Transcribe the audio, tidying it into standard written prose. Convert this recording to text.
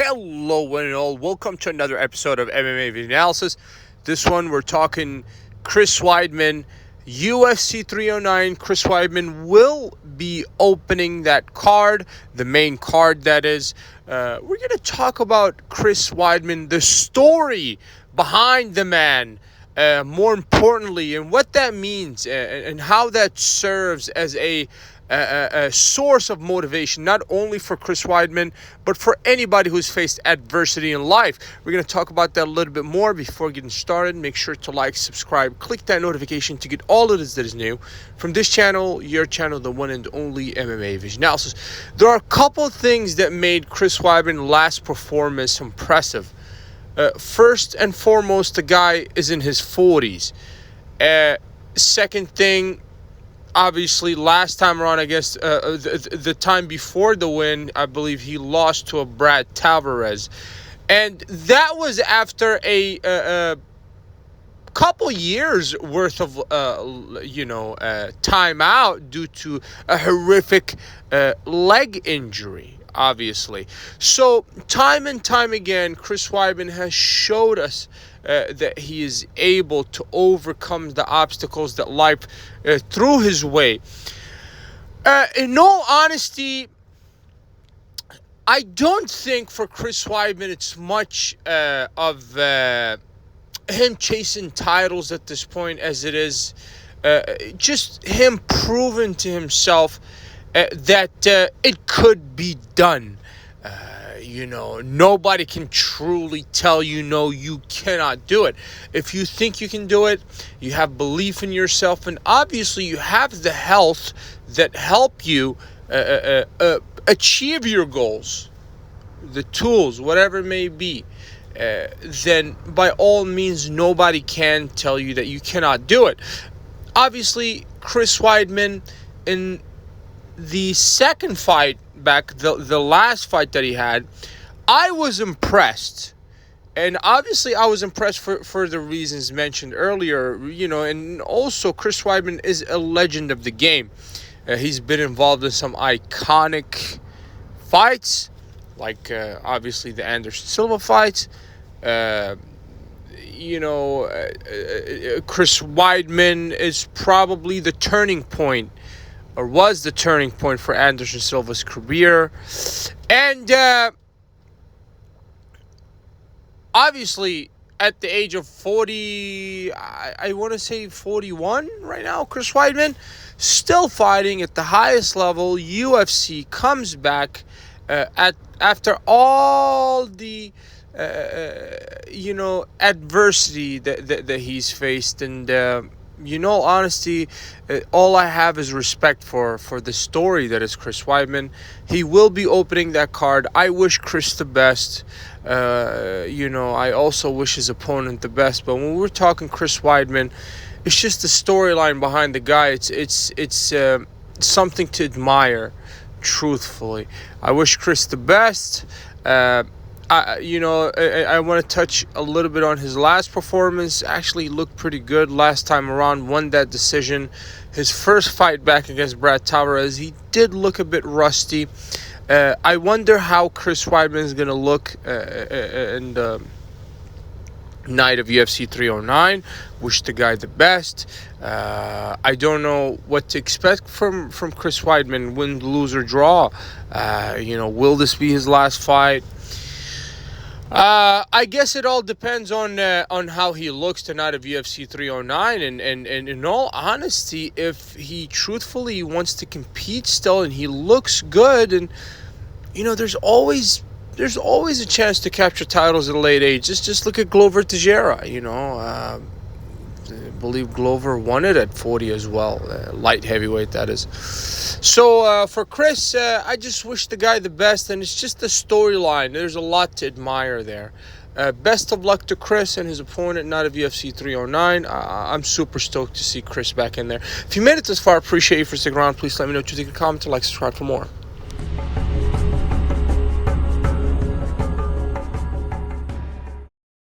Hello, one and all. Welcome to another episode of MMA Video Analysis. This one, we're talking Chris Weidman, UFC 309. Chris Weidman will be opening that card, the main card that is. We're going to talk about Chris Weidman, the story behind the man, more importantly, and what that means and how that serves as a source of motivation, not only for Chris Weidman, but for anybody who's faced adversity in life. We're going to talk about that a little bit more. Before getting started, make sure to like, subscribe, click that notification to get all of this that is new from this channel, your channel, the one and only MMA Vision Analysis. There are a couple things that made Chris Weidman's last performance impressive. First and foremost, the guy is in his 40s. Second thing, obviously, last time around, I guess, the time before the win, I believe he lost to a Brad Tavares. And that was after a couple years worth of, time out due to a horrific leg injury, obviously. So, time and time again, Chris Weidman has showed us that he is able to overcome the obstacles that life threw his way. In all honesty, I don't think for Chris Weidman it's much of him chasing titles at this point as it is just him proving to himself that it could be done. Nobody can truly tell you, no, you cannot do it. If you think you can do it, you have belief in yourself, and obviously you have the health that help you achieve your goals, the tools, whatever it may be, then by all means, nobody can tell you that you cannot do it. Obviously, Chris Weidman, in the second fight back, the last fight that he had, I was impressed. And obviously I was impressed for the reasons mentioned earlier, and also Chris Weidman is a legend of the game. He's been involved in some iconic fights, like obviously the Anderson Silva fights. Chris Weidman is probably the turning point, or was the turning point for Anderson Silva's career. And obviously, at the age of 40, I want to say 41 right now, Chris Weidman, still fighting at the highest level. UFC comes back after all the adversity that he's faced. And honesty, all I have is respect for the story that is Chris Weidman. He will be opening that card. I wish Chris the best. I also wish his opponent the best. But when we're talking Chris Weidman, it's just the storyline behind the guy. It's something to admire, truthfully. I wish Chris the best. I want to touch a little bit on his last performance. Actually looked pretty good last time around, won that decision. His first fight back against Brad Tavares, he did look a bit rusty. I wonder how Chris Weidman is going to look in the night of UFC 309. Wish the guy the best. I don't know what to expect from Chris Weidman, win, lose, or draw. Will this be his last fight? I guess it all depends on how he looks tonight of UFC 309, and in all honesty, if he truthfully wants to compete still and he looks good, and there's always a chance to capture titles at a late age. Just look at Glover Teixeira. I believe Glover won it at 40 as well, light heavyweight that is. So for Chris, I just wish the guy the best, and it's just the storyline. There's a lot to admire there. Best of luck to Chris and his opponent, not of UFC 309. I'm super stoked to see Chris back in there. If you made it this far, I appreciate you for sticking around. Please let me know what you think in the comments, and like, subscribe for more.